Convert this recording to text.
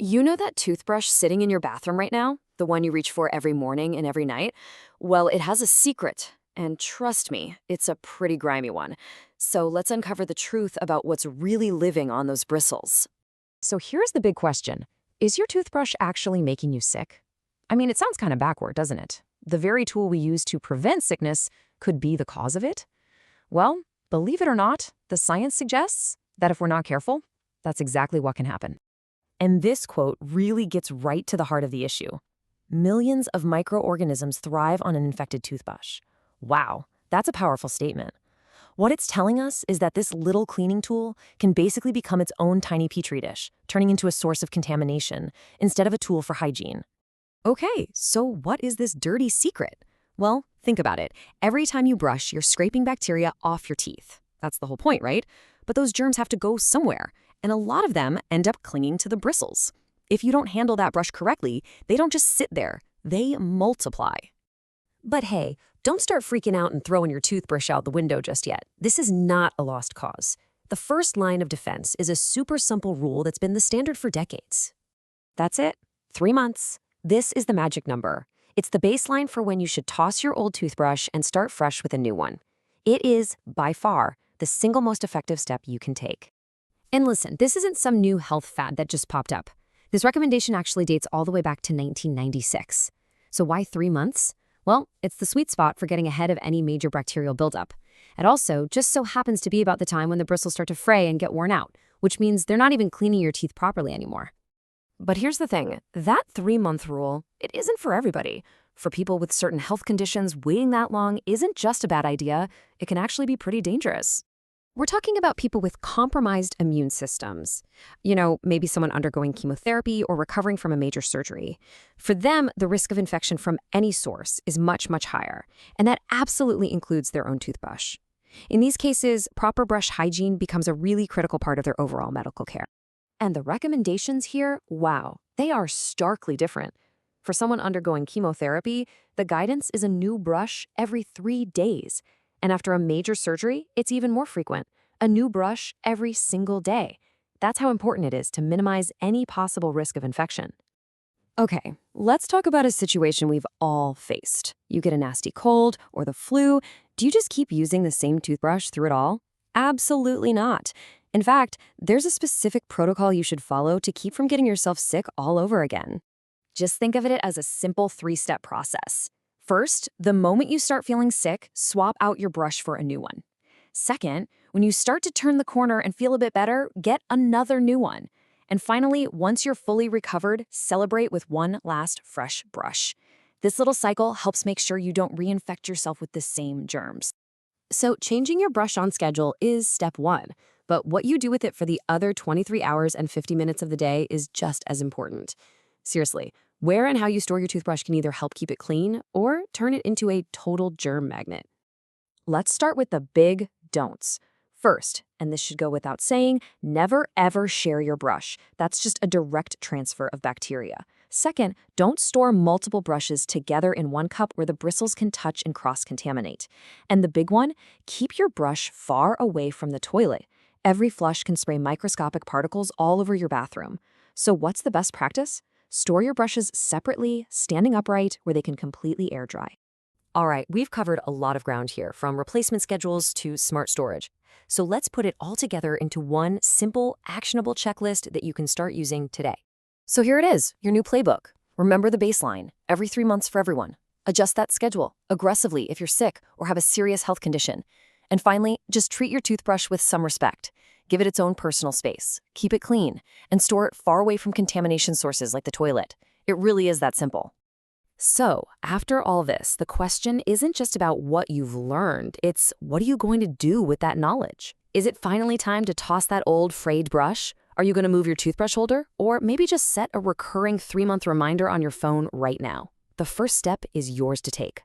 You know that toothbrush sitting in your bathroom right now? The one you reach for every morning and every night? Well, it has a secret. And trust me, it's a pretty grimy one. So let's uncover the truth about what's really living on those bristles. So here's the big question. Is your toothbrush actually making you sick? I mean, it sounds kind of backward, doesn't it? The very tool we use to prevent sickness could be the cause of it? Well, believe it or not, the science suggests that if we're not careful, that's exactly what can happen. And this quote really gets right to the heart of the issue. Millions of microorganisms thrive on an infected toothbrush. Wow, that's a powerful statement. What it's telling us is that this little cleaning tool can basically become its own tiny petri dish, turning into a source of contamination instead of a tool for hygiene. Okay, so what is this dirty secret? Well, think about it. Every time you brush, you're scraping bacteria off your teeth. That's the whole point, right? But those germs have to go somewhere, and a lot of them end up clinging to the bristles. If you don't handle that brush correctly, they don't just sit there, they multiply. But hey, don't start freaking out and throwing your toothbrush out the window just yet. This is not a lost cause. The first line of defense is a super simple rule that's been the standard for decades. That's it. 3 months. This is the magic number. It's the baseline for when you should toss your old toothbrush and start fresh with a new one. It is, by far, the single most effective step you can take. And listen, this isn't some new health fad that just popped up. This recommendation actually dates all the way back to 1996. So why 3 months? Well, it's the sweet spot for getting ahead of any major bacterial buildup. It also just so happens to be about the time when the bristles start to fray and get worn out, which means they're not even cleaning your teeth properly anymore. But here's the thing, that 3-month rule, it isn't for everybody. For people with certain health conditions, waiting that long isn't just a bad idea, it can actually be pretty dangerous. We're talking about people with compromised immune systems. Maybe someone undergoing chemotherapy or recovering from a major surgery. For them, the risk of infection from any source is much, much higher, and that absolutely includes their own toothbrush. In these cases, proper brush hygiene becomes a really critical part of their overall medical care. And the recommendations here, wow, they are starkly different. For someone undergoing chemotherapy, the guidance is a new brush every 3 days. And after a major surgery, it's even more frequent, a new brush every single day. That's how important it is to minimize any possible risk of infection. Okay, let's talk about a situation we've all faced. You get a nasty cold or the flu. Do you just keep using the same toothbrush through it all? Absolutely not. In fact, there's a specific protocol you should follow to keep from getting yourself sick all over again. Just think of it as a simple 3-step process. First, the moment you start feeling sick, swap out your brush for a new one. Second, when you start to turn the corner and feel a bit better, get another new one. And finally, once you're fully recovered, celebrate with one last fresh brush. This little cycle helps make sure you don't reinfect yourself with the same germs. So changing your brush on schedule is step 1, but what you do with it for the other 23 hours and 50 minutes of the day is just as important. Seriously, where and how you store your toothbrush can either help keep it clean or turn it into a total germ magnet. Let's start with the big don'ts. First, and this should go without saying, never ever share your brush. That's just a direct transfer of bacteria. Second, don't store multiple brushes together in one cup where the bristles can touch and cross-contaminate. And the big one, keep your brush far away from the toilet. Every flush can spray microscopic particles all over your bathroom. So what's the best practice? Store your brushes separately, standing upright, where they can completely air dry. All right, we've covered a lot of ground here, from replacement schedules to smart storage. So let's put it all together into one simple, actionable checklist that you can start using today. So here it is, your new playbook. Remember the baseline, every 3 months for everyone. Adjust that schedule aggressively if you're sick or have a serious health condition. And finally, just treat your toothbrush with some respect. Give it its own personal space, keep it clean, and store it far away from contamination sources like the toilet. It really is that simple. So, after all this, the question isn't just about what you've learned, it's what are you going to do with that knowledge? Is it finally time to toss that old frayed brush? Are you going to move your toothbrush holder? Or maybe just set a recurring 3-month reminder on your phone right now? The first step is yours to take.